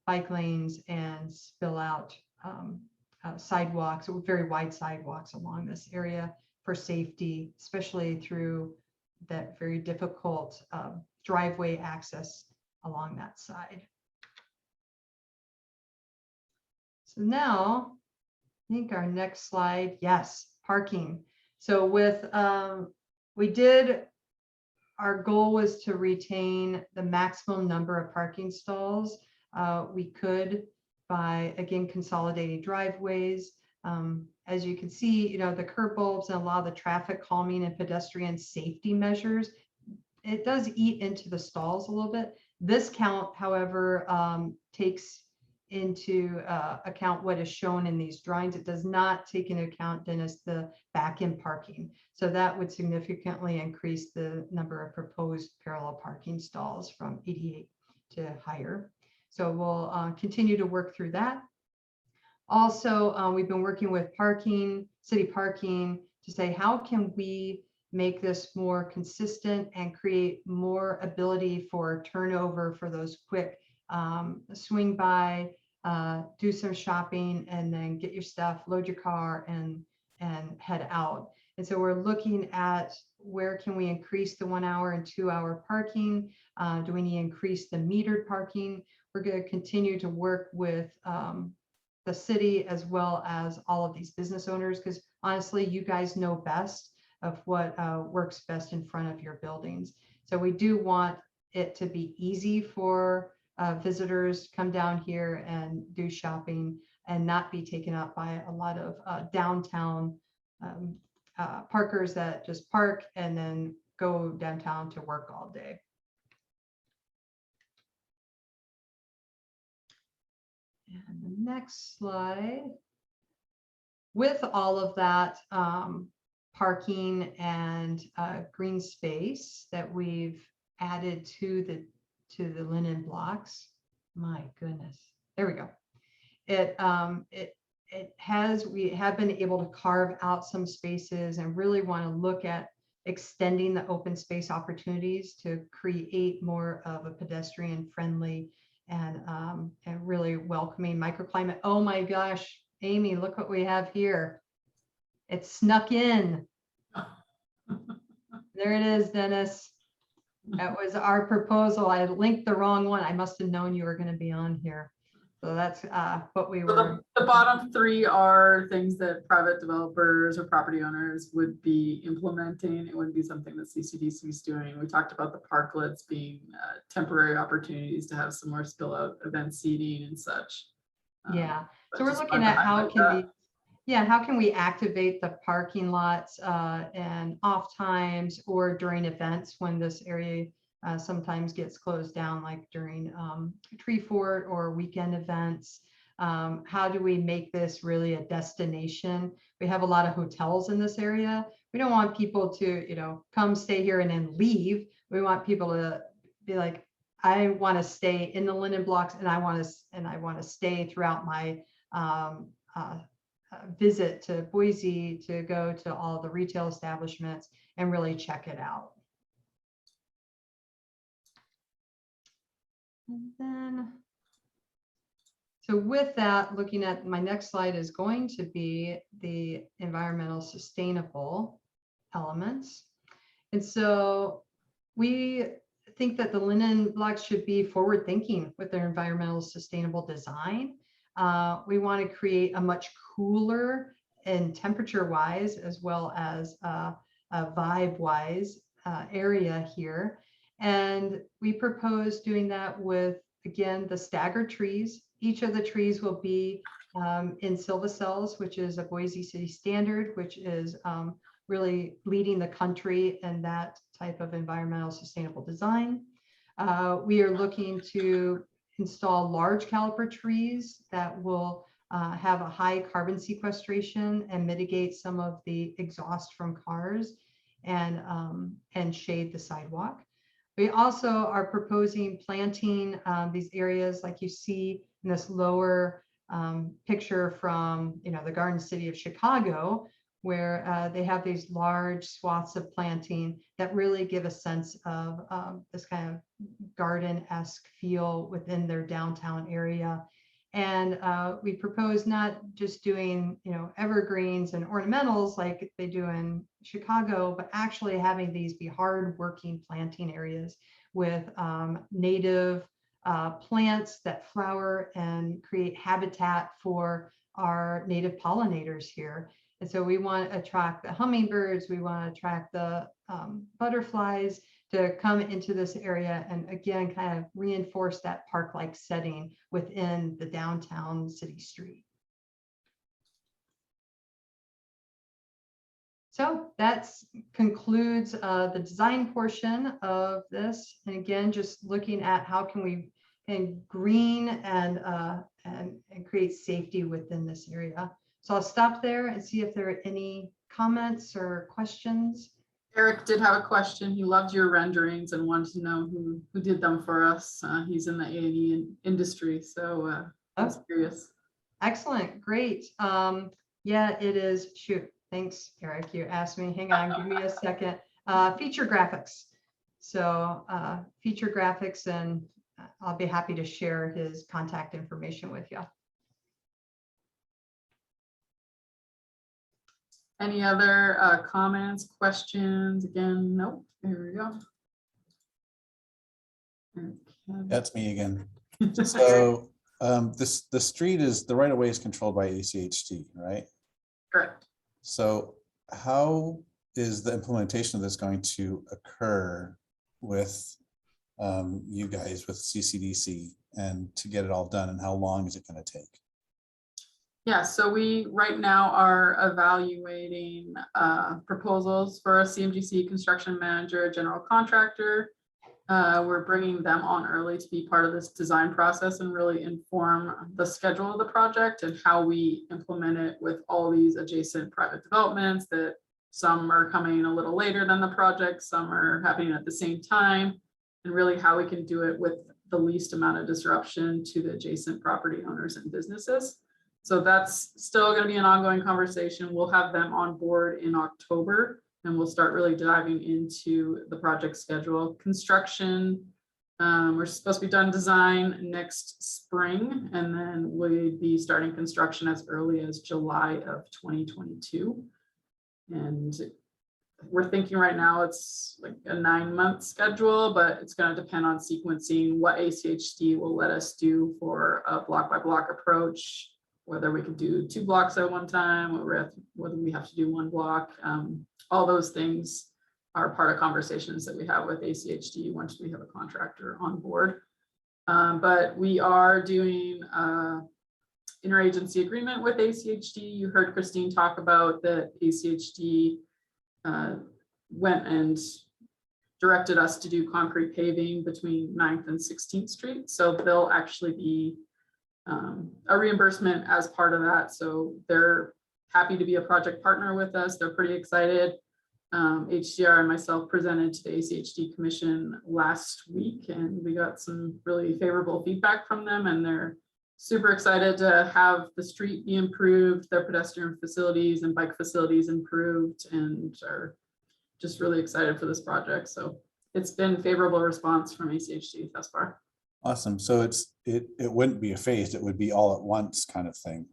S2: bike lanes and spill out sidewalks, very wide sidewalks along this area for safety, especially through that very difficult driveway access along that side. So now, I think our next slide, yes, parking. So with, our goal was to retain the maximum number of parking stalls we could by, again, consolidating driveways. As you can see, the curb bulbs and a lot of the traffic calming and pedestrian safety measures, it does eat into the stalls a little bit. This count, however, takes into account what is shown in these drawings. It does not take into account, Dennis, the back-end parking. So that would significantly increase the number of proposed parallel parking stalls from 88 to higher. So we'll continue to work through that. Also, we've been working with city parking to say, how can we make this more consistent and create more ability for turnover for those quick swing by, do some shopping, and then get your stuff, load your car, and head out. And so we're looking at where can we increase the 1 hour and 2 hour parking? Do we need to increase the metered parking? We're going to continue to work with the city as well as all of these business owners, because honestly, you guys know best of what works best in front of your buildings. So we do want it to be easy for visitors come down here and do shopping and not be taken up by a lot of downtown parkers that just park and then go downtown to work all day. And the next slide. With all of that parking and green space that we've added to the linen blocks, my goodness, there we go. We have been able to carve out some spaces and really want to look at extending the open space opportunities to create more of a pedestrian friendly and really welcoming microclimate. Oh my gosh, Amy, look what we have here. It snuck in. There it is, Dennis. That was our proposal. I linked the wrong one. I must have known you were going to be on here. So that's what we
S1: So
S2: were.
S1: the bottom three are things that private developers or property owners would be implementing. It wouldn't be something that CCDC is doing. We talked about the parklets being temporary opportunities to have some more spill out event seating and such.
S2: Yeah.
S1: But
S2: So we're
S1: just
S2: looking
S1: wanted to
S2: at how
S1: highlight
S2: can
S1: that.
S2: we, yeah, how can we activate the parking lots and off times or during events when this area sometimes gets closed down, like during tree fort or weekend events. How do we make this really a destination? We have a lot of hotels in this area. We don't want people to, come stay here and then leave. We want people to be like, I want to stay in the linen blocks and I want to stay throughout my visit to Boise to go to all the retail establishments and really check it out. And then, so with that, looking at my next slide is going to be the environmental sustainable elements. And so we think that the linen blocks should be forward thinking with their environmental sustainable design. We want to create a much cooler and temperature wise, as well as a vibe wise area here. And we propose doing that with, again, the staggered trees. Each of the trees will be in Silvacels, which is a Boise City standard, which is really leading the country in that type of environmental sustainable design. We are looking to install large caliper trees that will have a high carbon sequestration and mitigate some of the exhaust from cars and shade the sidewalk. We also are proposing planting these areas like you see in this lower picture from the Garden City of Chicago, where they have these large swaths of planting that really give a sense of this kind of garden-esque feel within their downtown area. And we propose not just doing, evergreens and ornamentals like they do in Chicago, but actually having these be hard-working planting areas with native plants that flower and create habitat for our native pollinators here. And so we want to attract the hummingbirds, we want to attract the butterflies to come into this area and again, kind of reinforce that park-like setting within the downtown city street. So that concludes the design portion of this. And again, just looking at how can we green and create safety within this area. So I'll stop there and see if there are any comments or questions.
S1: Eric did have a question. He loved your renderings and wanted to know who did them for us. He's in the A&E industry, so I was curious.
S2: Excellent, great. Yeah, it is. Shoot, thanks, Eric. You asked me. Hang on, give me a second. Feature graphics. So feature graphics, and I'll be happy to share his contact information with you.
S1: Any other comments, questions? Again, nope. Here we go. Okay.
S3: That's me again. So the street is, the right of way is controlled by ACHT, right?
S1: Correct.
S3: So how is the implementation of this going to occur with you guys, with CCDC, and to get it all done, and how long is it going to take?
S1: Yeah, so we right now are evaluating proposals for a CMGC construction manager, general contractor. We're bringing them on early to be part of this design process and really inform the schedule of the project and how we implement it with all these adjacent private developments that some are coming a little later than the project, some are happening at the same time, and really how we can do it with the least amount of disruption to the adjacent property owners and businesses. So that's still going to be an ongoing conversation. We'll have them on board in October, and we'll start really diving into the project schedule. Construction, we're supposed to be done design next spring, and then we'd be starting construction as early as July of 2022. And we're thinking right now it's like a 9-month schedule, but it's going to depend on sequencing what ACHD will let us do for a block by block approach, whether we could do 2 blocks at one time, whether we have to do 1 block. All those things are part of conversations that we have with ACHD once we have a contractor on board. But we are doing interagency agreement with ACHD. You heard Christine talk about that ACHD went and directed us to do concrete paving between 9th and 16th Street. So they'll actually be a reimbursement as part of that. So they're happy to be a project partner with us. They're pretty excited. HDR and myself presented to the ACHD Commission last week, and we got some really favorable feedback from them, and they're super excited to have the street be improved, their pedestrian facilities and bike facilities improved, and are just really excited for this project. So it's been favorable response from ACHD thus far.
S3: Awesome. So it wouldn't be a phased, it would be all at once kind of thing.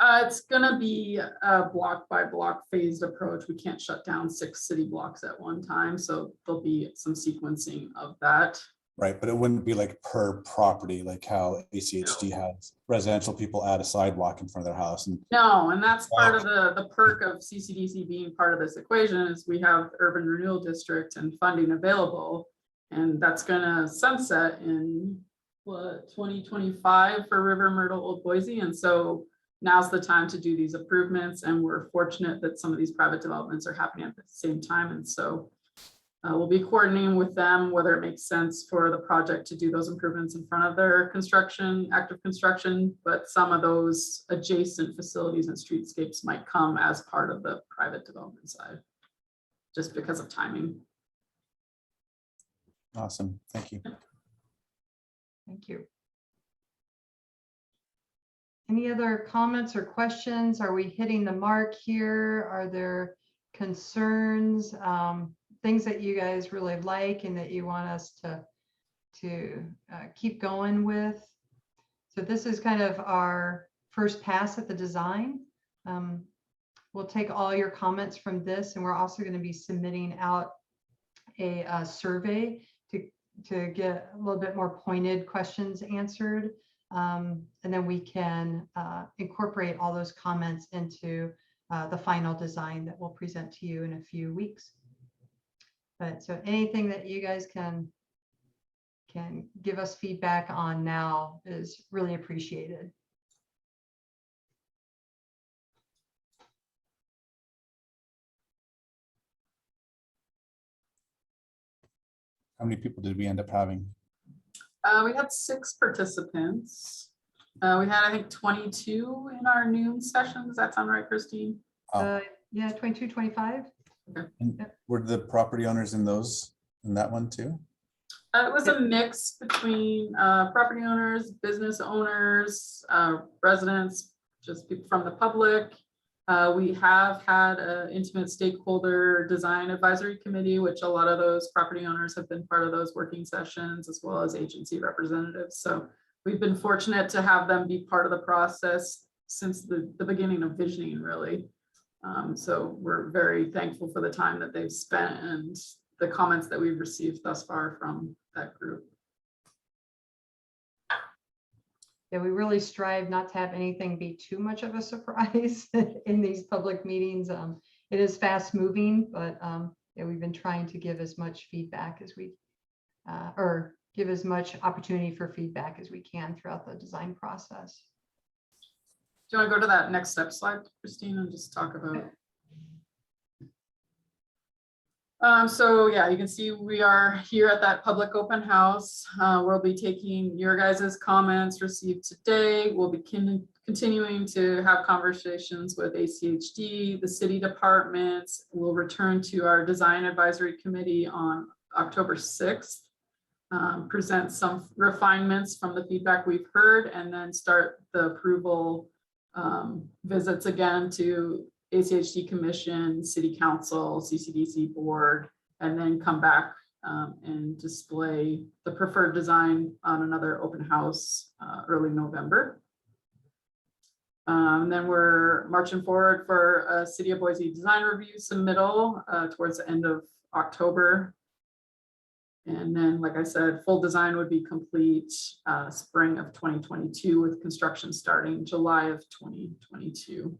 S1: It's gonna be a block by block phased approach. We can't shut down 6 city blocks at one time, so there'll be some sequencing of that.
S3: Right, but it wouldn't be like per property, like how ACHD has residential people add a sidewalk in front of their house. And
S1: No, and that's part of the perk of CCDC being part of this equation is we have urban renewal district and funding available. And that's gonna sunset in what, 2025 for River Myrtle Old Boise. And so now's the time to do these improvements. And we're fortunate that some of these private developments are happening at the same time. And so we'll be coordinating with them whether it makes sense for the project to do those improvements in front of their construction, active construction, but some of those adjacent facilities and streetscapes might come as part of the private development side, just because of timing.
S3: awesome, thank you.
S2: Thank you. Any other comments or questions? Are we hitting the mark here? Are there concerns, things that you guys really like and that you want us to keep going with? So this is kind of our first pass at the design. We'll take all your comments from this, and we're also going to be submitting out a survey to get a little bit more pointed questions answered. And then we can incorporate all those comments into the final design that we'll present to you in a few weeks. But so anything that you guys can give us feedback on now is really appreciated.
S3: How many people did we end up having?
S1: We had 6 participants. We had, I think, 22 in our noon session. Does that sound right, Christine?
S2: Yeah, 22, 25.
S3: And were the property owners in that one too?
S1: It was a mix between property owners, business owners, residents, just people from the public. We have had an intimate stakeholder design advisory committee, which a lot of those property owners have been part of those working sessions, as well as agency representatives. So we've been fortunate to have them be part of the process since the beginning of visioning, really. So we're very thankful for the time that they've spent and the comments that we've received thus far from that group.
S2: Yeah, we really strive not to have anything be too much of a surprise in these public meetings. It is fast moving, but yeah, we've been trying to give as much feedback as we, or give as much opportunity for feedback as we can throughout the design process.
S1: Do you want to go to that next step slide, Christine, and just talk about? So yeah, you can see we are here at that public open house. We'll be taking your guys' comments received today. We'll be continuing to have conversations with ACHD, the city departments. We'll return to our design advisory committee on October 6th. Present some refinements from the feedback we've heard, and then start the approval visits again to ACHD Commission, City Council, CCDC Board, and then come back and display the preferred design on another open house early November. Then we're marching forward for a City of Boise design review submittal towards the end of October. And then, like I said, full design would be complete spring of 2022, with construction starting July of 2022.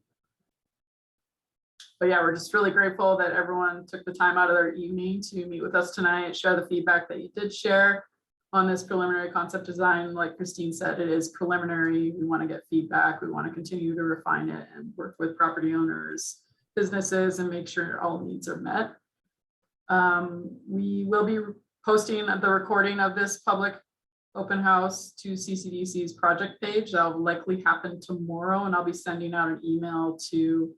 S1: But yeah, we're just really grateful that everyone took the time out of their evening to meet with us tonight, share the feedback that you did share on this preliminary concept design. Like Christine said, it is preliminary. We want to get feedback. We want to continue to refine it and work with property owners, businesses, and make sure all needs are met. We will be posting the recording of this public open house to CCDC's project page. That'll likely happen tomorrow, and I'll be sending out an email to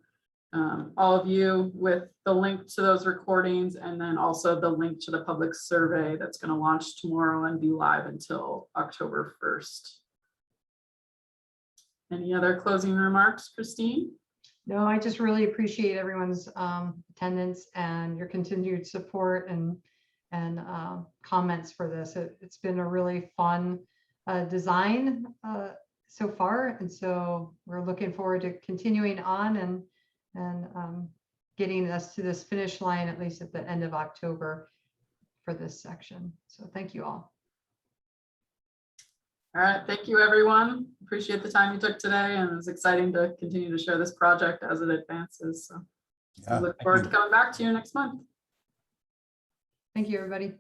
S1: all of you with the link to those recordings, and then also the link to the public survey that's going to launch tomorrow and be live until October 1st. Any other closing remarks, Christine?
S2: No, I just really appreciate everyone's attendance and your continued support and comments for this. It's been a really fun design so far, and so we're looking forward to continuing on and getting us to this finish line, at least at the end of October for this section. So thank you all.
S1: All right, thank you, everyone. Appreciate the time you took today, and it's exciting to continue to share this project as it advances. So
S3: Yeah,
S1: I look forward to coming back to you next month.
S2: Thank you, everybody.